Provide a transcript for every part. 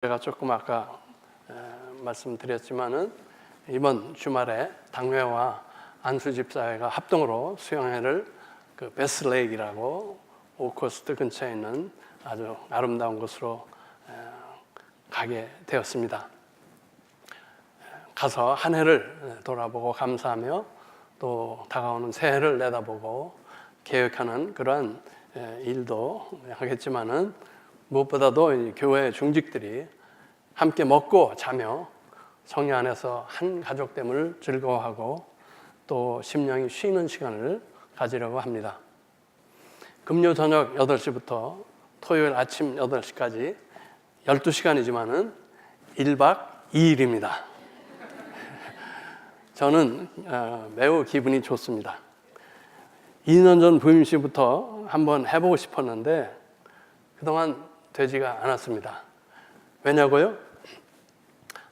제가 조금 아까 말씀드렸지만은 이번 주말에 당회와 안수 집사회가 합동으로 수영회를 그 베스레이크라고 오코스트 근처에 있는 아주 아름다운 곳으로 가게 되었습니다. 가서 한 해를 돌아보고 감사하며 또 다가오는 새해를 내다보고 계획하는 그러한 일도 하겠지만은 무엇보다도 이 교회 중직들이 함께 먹고 자며 성령 안에서 한 가족됨을 즐거워하고 또 심령이 쉬는 시간을 가지려고 합니다. 금요 저녁 8시부터 토요일 아침 8시까지 12시간이지만은 1박 2일입니다. 저는 매우 기분이 좋습니다. 2년 전 부임시부터 한번 해보고 싶었는데 그동안 되지가 않았습니다. 왜냐고요?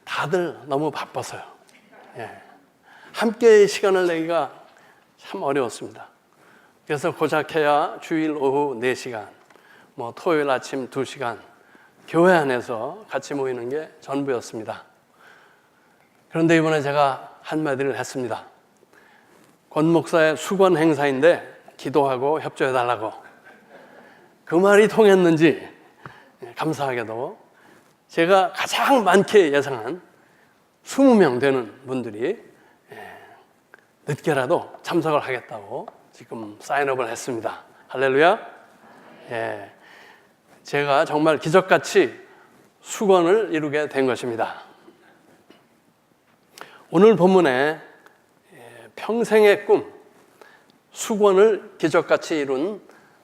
다들 너무 바빠서요. 함께 시간을 내기가 참 어려웠습니다. 그래서 고작해야 주일 오후 4시간, 토요일 아침 2시간 교회 안에서 같이 모이는 게 전부였습니다. 그런데 이번에 제가 한마디를 했습니다. 권 목사의 수건 행사인데 기도하고 협조해달라고. 그 말이 통했는지 감사하게도 제가 가장 많게 예상한 20명 되는 분들이 늦게라도 참석을 하겠다고 지금 사인업을 했습니다. 할렐루야. 제가 정말 기적같이 수건을 이루게 된 것입니다. 오늘 본문에 평생의 꿈, 수건을 기적같이 이룬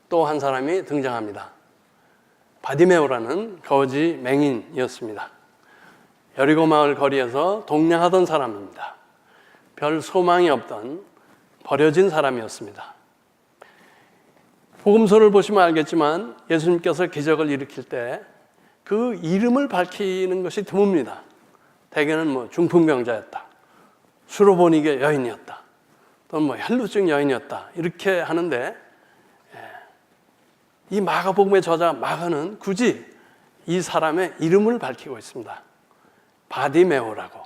또 한 사람이 등장합니다. 바디메오라는 거지 맹인이었습니다. 여리고 마을 거리에서 동냥하던 사람입니다. 별 소망이 없던 버려진 사람이었습니다. 복음서를 보시면 알겠지만 예수님께서 기적을 일으킬 때 그 이름을 밝히는 것이 드뭅니다. 대개는 중풍병자였다, 수로보니게 여인이었다, 또는 혈루증 여인이었다 이렇게 하는데 이 마가복음의 저자 마가는 굳이 이 사람의 이름을 밝히고 있습니다. 바디메오라고.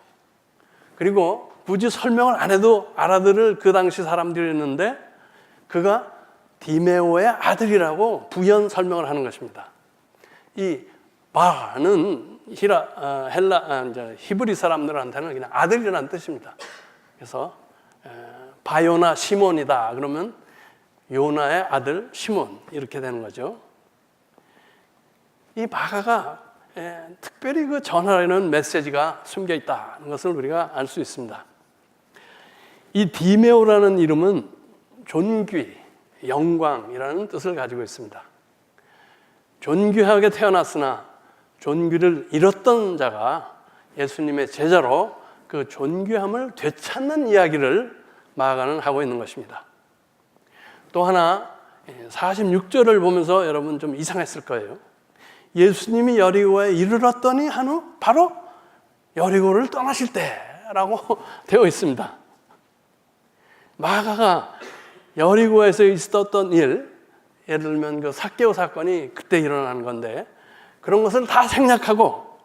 그리고 굳이 설명을 안 해도 알아들을 그 당시 사람들이었는데 그가 디메오의 아들이라고 부연 설명을 하는 것입니다. 이 바는 히브리 사람들한테는 그냥 아들이라는 뜻입니다. 그래서 바요나 시몬이다 그러면 요나의 아들 시몬 이렇게 되는 거죠. 이 마가가 특별히 그 전하려는 메시지가 숨겨 있다는 것을 우리가 알 수 있습니다. 이 디메오라는 이름은 존귀, 영광이라는 뜻을 가지고 있습니다. 존귀하게 태어났으나 존귀를 잃었던 자가 예수님의 제자로 그 존귀함을 되찾는 이야기를 마가는 하고 있는 것입니다. 또 하나 46절을 보면서 여러분 좀 이상했을 거예요. 예수님이 여리고에 이르렀더니 한 후 바로 여리고를 떠나실 때라고 되어 있습니다. 마가가 여리고에서 있었던 일, 예를 들면 그 삭개오 사건이 그때 일어난 건데 그런 것을 다 생략하고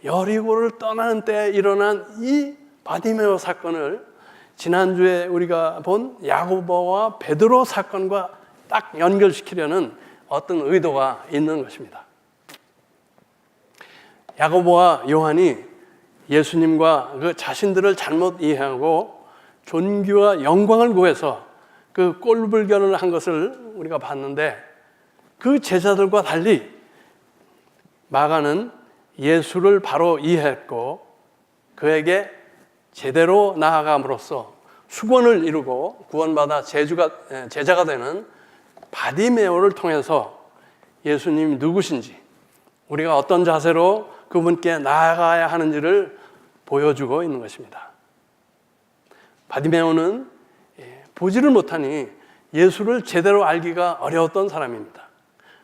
여리고를 떠나는 때에 일어난 이 바디메오 사건을 지난주에 우리가 본 야고보와 베드로 사건과 딱 연결시키려는 어떤 의도가 있는 것입니다. 야고보와 요한이 예수님과 그 자신들을 잘못 이해하고 존귀와 영광을 구해서 그 꼴불견을 한 것을 우리가 봤는데 그 제자들과 달리 마가는 예수를 바로 이해했고 그에게 제대로 나아감으로써 수건을 이루고 구원받아 제자가 되는 바디메오를 통해서 예수님이 누구신지 우리가 어떤 자세로 그분께 나아가야 하는지를 보여주고 있는 것입니다. 바디메오는 보지를 못하니 예수를 제대로 알기가 어려웠던 사람입니다.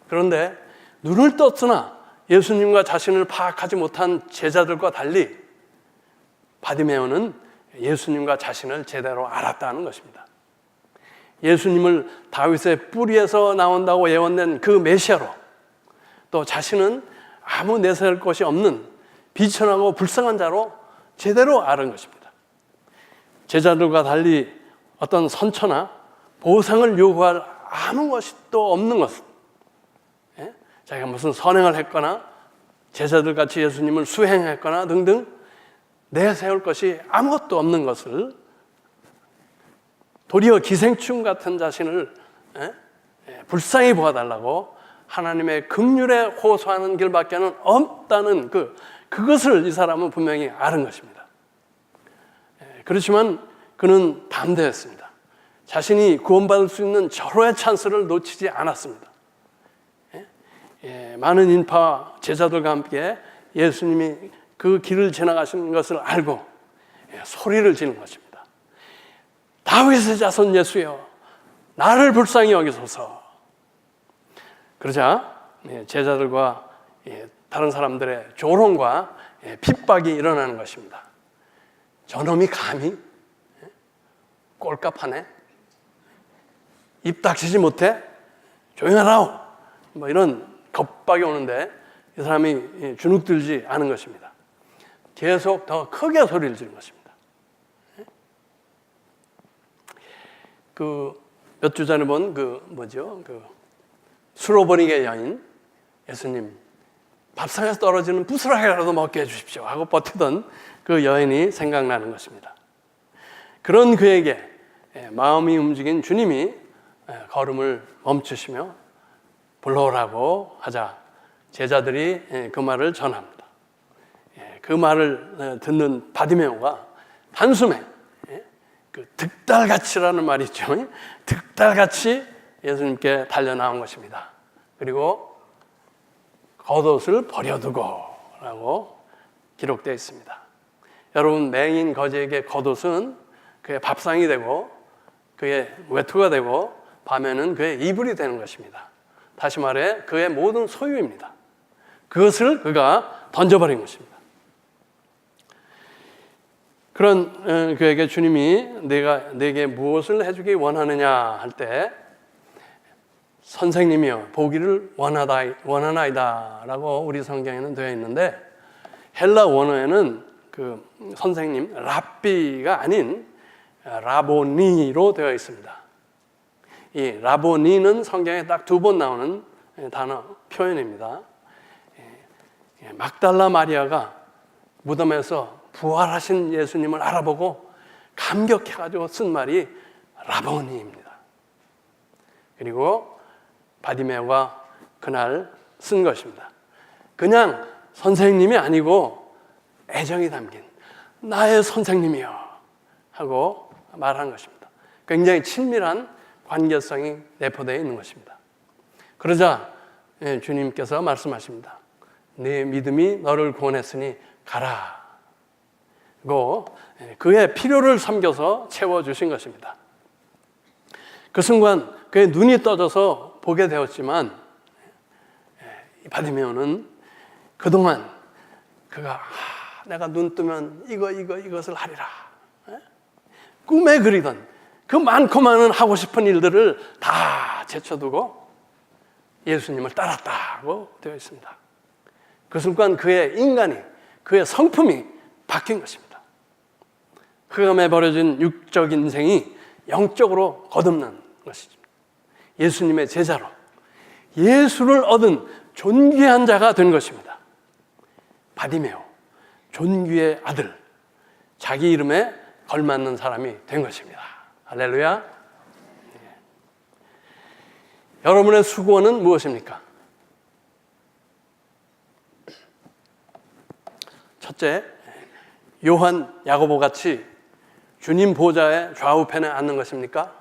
그런데 눈을 떴으나 예수님과 자신을 파악하지 못한 제자들과 달리 바디메오는 예수님과 자신을 제대로 알았다는 것입니다. 예수님을 다윗의 뿌리에서 나온다고 예언된 그 메시아로 또 자신은 아무 내세울 것이 없는 비천하고 불쌍한 자로 제대로 아는 것입니다. 제자들과 달리 어떤 선처나 보상을 요구할 아무 것이 또 없는 것은, 자기가 무슨 선행을 했거나 제자들같이 예수님을 수행했거나 등등 내세울 것이 아무것도 없는 것을, 도리어 기생충 같은 자신을 불쌍히 보아달라고 하나님의 긍휼에 호소하는 길밖에는 없다는 그것을 이 사람은 분명히 아는 것입니다. 그렇지만 그는 담대했습니다. 자신이 구원받을 수 있는 절호의 찬스를 놓치지 않았습니다. 많은 인파 제자들과 함께 예수님이 그 길을 지나가시는 것을 알고 소리를 지는 것입니다. 다윗의 자손 예수여, 나를 불쌍히 여기소서. 그러자 제자들과 다른 사람들의 조롱과 핍박이 일어나는 것입니다. 저놈이 감히 꼴값하네, 입 닥치지 못해, 조용하라오, 뭐 이런 겁박이 오는데 이 사람이 주눅들지 않은 것입니다. 계속 더 크게 소리를 지른 것입니다. 몇 주 전에 본 수로버니게 여인, 예수님 밥상에서 떨어지는 부스러기라도 먹게 해주십시오 하고 버티던 그 여인이 생각나는 것입니다. 그런 그에게 마음이 움직인 주님이 걸음을 멈추시며 불러오라고 하자 제자들이 그 말을 전합니다. 그 말을 듣는 바디메오가 단숨에 득달같이라는 말이 있죠. 득달같이 예수님께 달려나온 것입니다. 그리고 겉옷을 버려두고 라고 기록되어 있습니다. 여러분, 맹인 거지에게 겉옷은 그의 밥상이 되고 그의 외투가 되고 밤에는 그의 이불이 되는 것입니다. 다시 말해 그의 모든 소유입니다. 그것을 그가 던져버린 것입니다. 그런 그에게 주님이 내게 무엇을 해주기 원하느냐 할 때 선생님이여 보기를 원하나이다 라고 우리 성경에는 되어 있는데, 헬라 원어에는 그 선생님, 랍비가 아닌 라보니로 되어 있습니다. 이 라보니는 성경에 딱 2번 나오는 단어 표현입니다. 막달라 마리아가 무덤에서 부활하신 예수님을 알아보고 감격해가지고 쓴 말이 라보니입니다. 그리고 바디메오가 그날 쓴 것입니다. 그냥 선생님이 아니고 애정이 담긴 나의 선생님이여 하고 말한 것입니다. 굉장히 친밀한 관계성이 내포되어 있는 것입니다. 그러자 주님께서 말씀하십니다. 네 믿음이 너를 구원했으니 가라. 그의 필요를 섬겨서 채워주신 것입니다. 그 순간 그의 눈이 떠져서 보게 되었지만 바디메오는 그동안 그가 내가 눈 뜨면 이것을 하리라 꿈에 그리던 그 많고 많은 하고 싶은 일들을 다 제쳐두고 예수님을 따랐다고 되어 있습니다. 그 순간 그의 인간이, 그의 성품이 바뀐 것입니다. 흑암에 버려진 육적 인생이 영적으로 거듭난 것이죠. 예수님의 제자로 예수를 얻은 존귀한 자가 된 것입니다. 바디메오, 존귀의 아들, 자기 이름에 걸맞는 사람이 된 것입니다. 할렐루야. 여러분의 수고는 무엇입니까? 첫째, 요한, 야고보 같이 주님 보좌의 좌우편에 앉는 것입니까?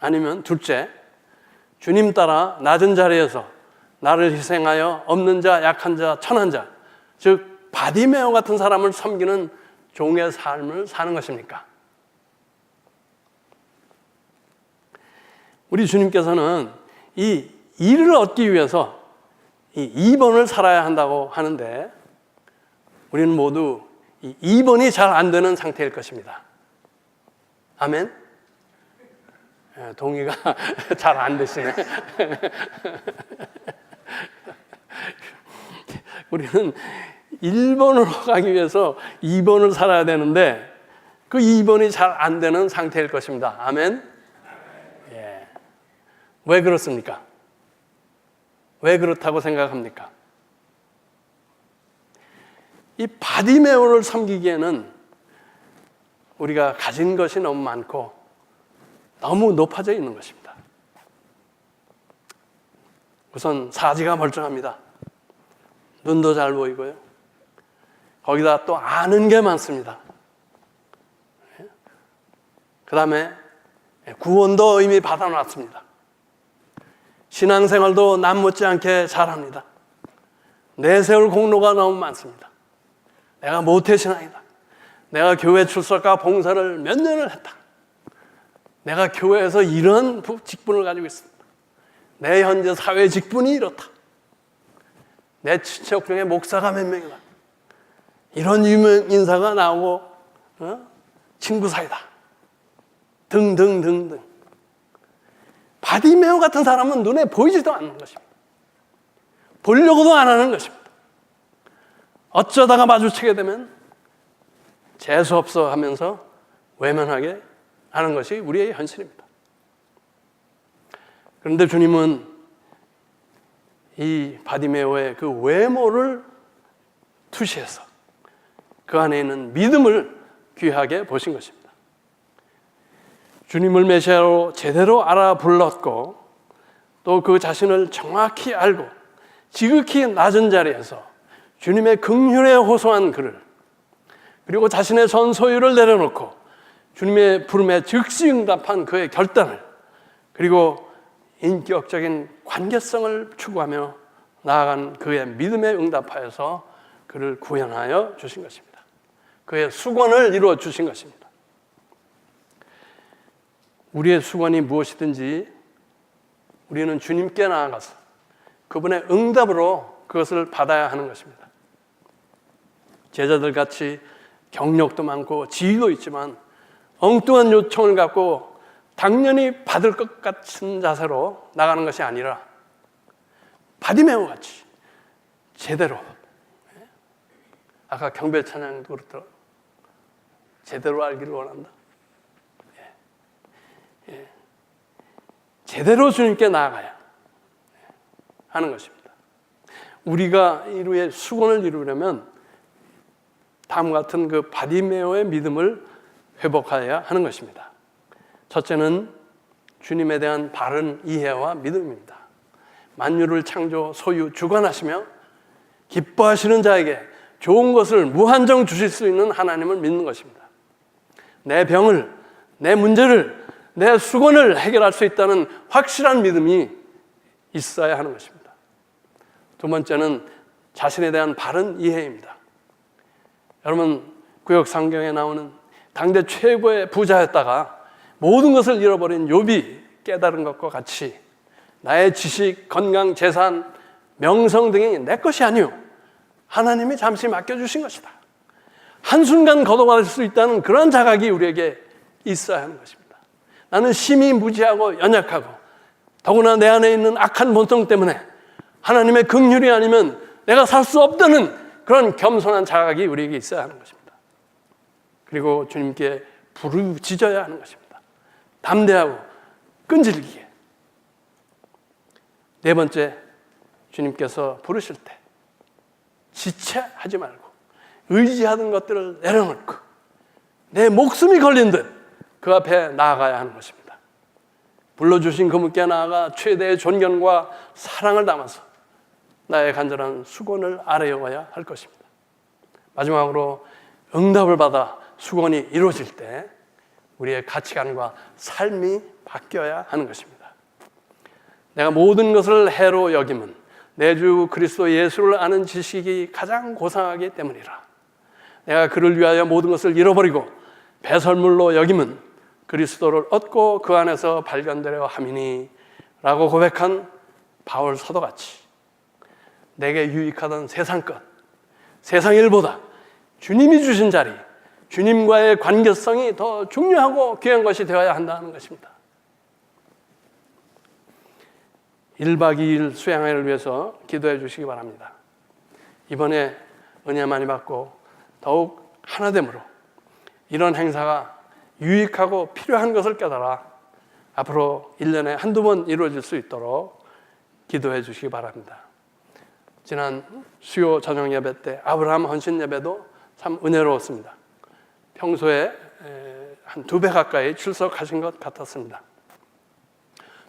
아니면 둘째, 주님 따라 낮은 자리에서 나를 희생하여 없는 자, 약한 자, 천한 자, 즉 바디메오 같은 사람을 섬기는 종의 삶을 사는 것입니까? 우리 주님께서는 이 일을 얻기 위해서 이 2번을 살아야 한다고 하는데 우리는 모두 이 2번이 잘 안 되는 상태일 것입니다. 아멘? 동의가 잘 안 되시네. 우리는 1번으로 가기 위해서 2번을 살아야 되는데 그 2번이 잘 안 되는 상태일 것입니다. 아멘? 예. 왜 그렇습니까? 왜 그렇다고 생각합니까? 이 바디메오를 섬기기에는 우리가 가진 것이 너무 많고 너무 높아져 있는 것입니다. 우선 사지가 멀쩡합니다. 눈도 잘 보이고요. 거기다 또 아는 게 많습니다. 그 다음에 구원도 이미 받아놨습니다. 신앙생활도 남 못지않게 잘합니다. 내세울 공로가 너무 많습니다. 내가 모태신앙이다. 내가 교회 출석과 봉사를 몇 년을 했다. 내가 교회에서 이런 직분을 가지고 있습니다. 내 현재 사회 직분이 이렇다. 내 친척 중에 목사가 몇 명이다. 이런 유명 인사가 나오고 친구 사이다. 등등등등. 바디메오 같은 사람은 눈에 보이지도 않는 것입니다. 보려고도 안 하는 것입니다. 어쩌다가 마주치게 되면 재수없어 하면서 외면하게 하는 것이 우리의 현실입니다. 그런데 주님은 이 바디메오의 그 외모를 투시해서 그 안에 있는 믿음을 귀하게 보신 것입니다. 주님을 메시아로 제대로 알아 불렀고 또 그 자신을 정확히 알고 지극히 낮은 자리에서 주님의 긍휼에 호소한 그를, 그리고 자신의 전 소유를 내려놓고 주님의 부름에 즉시 응답한 그의 결단을, 그리고 인격적인 관계성을 추구하며 나아간 그의 믿음에 응답하여서 그를 구원하여 주신 것입니다. 그의 수건을 이루어 주신 것입니다. 우리의 수건이 무엇이든지 우리는 주님께 나아가서 그분의 응답으로 그것을 받아야 하는 것입니다. 제자들 같이 경력도 많고 지위도 있지만 엉뚱한 요청을 갖고 당연히 받을 것 같은 자세로 나가는 것이 아니라 바디메오 같이 제대로, 아까 경배 찬양도 그렇더라고요. 제대로 알기를 원한다. 제대로 주님께 나아가야 하는 것입니다. 우리가 이루의 수건을 이루려면 다음과 같은 그 바디메오의 믿음을 회복해야 하는 것입니다. 첫째는 주님에 대한 바른 이해와 믿음입니다. 만유를 창조, 소유, 주관하시며 기뻐하시는 자에게 좋은 것을 무한정 주실 수 있는 하나님을 믿는 것입니다. 내 병을, 내 문제를, 내 수건을 해결할 수 있다는 확실한 믿음이 있어야 하는 것입니다. 두 번째는 자신에 대한 바른 이해입니다. 여러분, 구약 성경에 나오는 당대 최고의 부자였다가 모든 것을 잃어버린 욥이 깨달은 것과 같이 나의 지식, 건강, 재산, 명성 등이 내 것이 아니오 하나님이 잠시 맡겨주신 것이다. 한순간 걷어갈 수 있다는 그런 자각이 우리에게 있어야 하는 것입니다. 나는 심히 무지하고 연약하고 더구나 내 안에 있는 악한 본성 때문에 하나님의 긍휼이 아니면 내가 살 수 없다는 그런 겸손한 자각이 우리에게 있어야 하는 것입니다. 그리고 주님께 부르짖어야 하는 것입니다. 담대하고 끈질기게. 네 번째, 주님께서 부르실 때 지체하지 말고 의지하던 것들을 내려놓고 내 목숨이 걸린 듯 그 앞에 나아가야 하는 것입니다. 불러주신 그분께 나아가 최대의 존경과 사랑을 담아서 나의 간절한 수건을 아뢰어야 할 것입니다. 마지막으로 응답을 받아 수건이 이루어질 때 우리의 가치관과 삶이 바뀌어야 하는 것입니다. 내가 모든 것을 해로 여김은 내 주 그리스도 예수를 아는 지식이 가장 고상하기 때문이라. 내가 그를 위하여 모든 것을 잃어버리고 배설물로 여김은 그리스도를 얻고 그 안에서 발견되려 함이니 라고 고백한 바울 사도같이 내게 유익하던 세상 것, 세상 일보다 주님이 주신 자리, 주님과의 관계성이 더 중요하고 귀한 것이 되어야 한다는 것입니다. 1박 2일 수양회를 위해서 기도해 주시기 바랍니다. 이번에 은혜 많이 받고 더욱 하나됨으로 이런 행사가 유익하고 필요한 것을 깨달아 앞으로 1년에 한두 번 이루어질 수 있도록 기도해 주시기 바랍니다. 지난 수요 저녁 예배 때 아브라함 헌신 예배도 참 은혜로웠습니다. 평소에 한 2배 가까이 출석하신 것 같았습니다.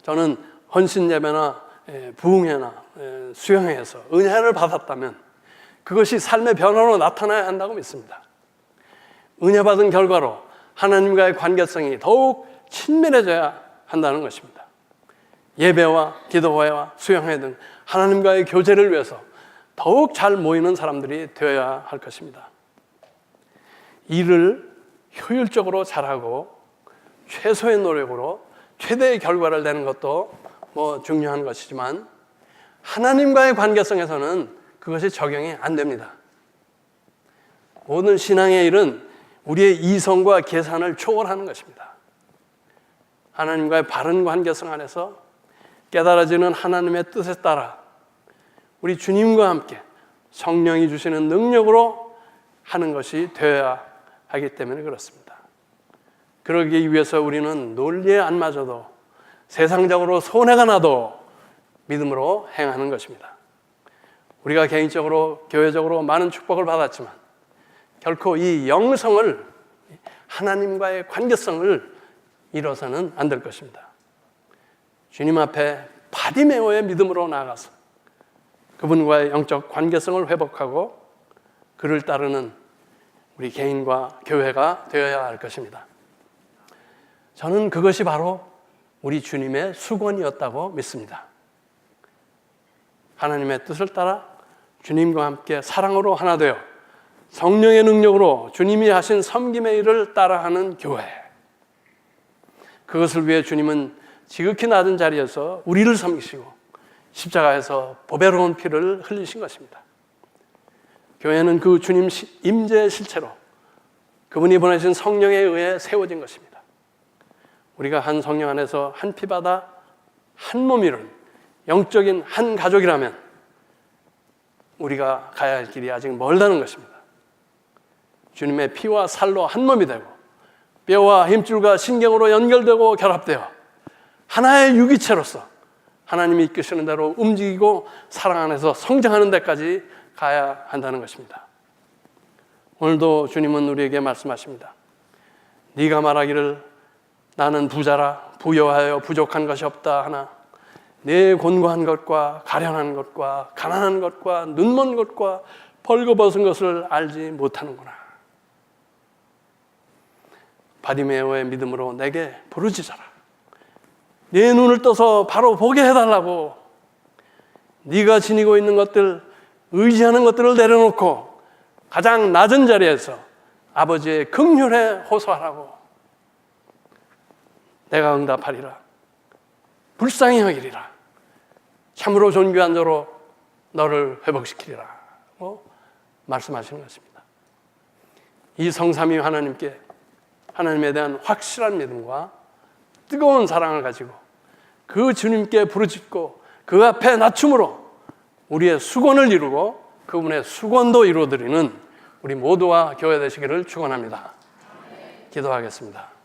저는 헌신 예배나 부흥회나 수영회에서 은혜를 받았다면 그것이 삶의 변화로 나타나야 한다고 믿습니다. 은혜 받은 결과로 하나님과의 관계성이 더욱 친밀해져야 한다는 것입니다. 예배와 기도회와 수영회 등 하나님과의 교제를 위해서 더욱 잘 모이는 사람들이 되어야 할 것입니다. 일을 효율적으로 잘하고 최소의 노력으로 최대의 결과를 내는 것도 중요한 것이지만 하나님과의 관계성에서는 그것이 적용이 안 됩니다. 모든 신앙의 일은 우리의 이성과 계산을 초월하는 것입니다. 하나님과의 바른 관계성 안에서 깨달아지는 하나님의 뜻에 따라 우리 주님과 함께 성령이 주시는 능력으로 하는 것이 되어야 하기 때문에 그렇습니다. 그러기 위해서 우리는 논리에 안 맞아도 세상적으로 손해가 나도 믿음으로 행하는 것입니다. 우리가 개인적으로 교회적으로 많은 축복을 받았지만 결코 이 영성을 하나님과의 관계성을 잃어서는 안 될 것입니다. 주님 앞에 바디메오의 믿음으로 나아가서 그분과의 영적 관계성을 회복하고 그를 따르는 우리 개인과 교회가 되어야 할 것입니다. 저는 그것이 바로 우리 주님의 수건이었다고 믿습니다. 하나님의 뜻을 따라 주님과 함께 사랑으로 하나 되어 성령의 능력으로 주님이 하신 섬김의 일을 따라하는 교회. 그것을 위해 주님은 지극히 낮은 자리에서 우리를 섬기시고 십자가에서 보배로운 피를 흘리신 것입니다. 교회는 그 주님 임재의 실체로 그분이 보내신 성령에 의해 세워진 것입니다. 우리가 한 성령 안에서 한 피바다 한 몸이른 영적인 한 가족이라면 우리가 가야 할 길이 아직 멀다는 것입니다. 주님의 피와 살로 한 몸이 되고 뼈와 힘줄과 신경으로 연결되고 결합되어 하나의 유기체로서 하나님이 이끄시는 대로 움직이고 사랑 안에서 성장하는 데까지 가야 한다는 것입니다. 오늘도 주님은 우리에게 말씀하십니다. 네가 말하기를 나는 부자라 부여하여 부족한 것이 없다 하나 내 곤고한 것과 가련한 것과 가난한 것과 눈먼 것과 벌거벗은 것을 알지 못하는구나. 바디메오의 믿음으로 내게 부르짖어라. 네 눈을 떠서 바로 보게 해달라고. 네가 지니고 있는 것들, 의지하는 것들을 내려놓고 가장 낮은 자리에서 아버지의 긍휼에 호소하라고. 내가 응답하리라. 불쌍히 여기리라. 참으로 존귀한 자로 너를 회복시키리라. 말씀하시는 것입니다. 이 성삼위 하나님께 하나님에 대한 확실한 믿음과 뜨거운 사랑을 가지고 그 주님께 부르짖고 그 앞에 낮춤으로 우리의 수건을 이루고 그분의 수건도 이루어드리는 우리 모두와 교회 되시기를 축원합니다. 기도하겠습니다.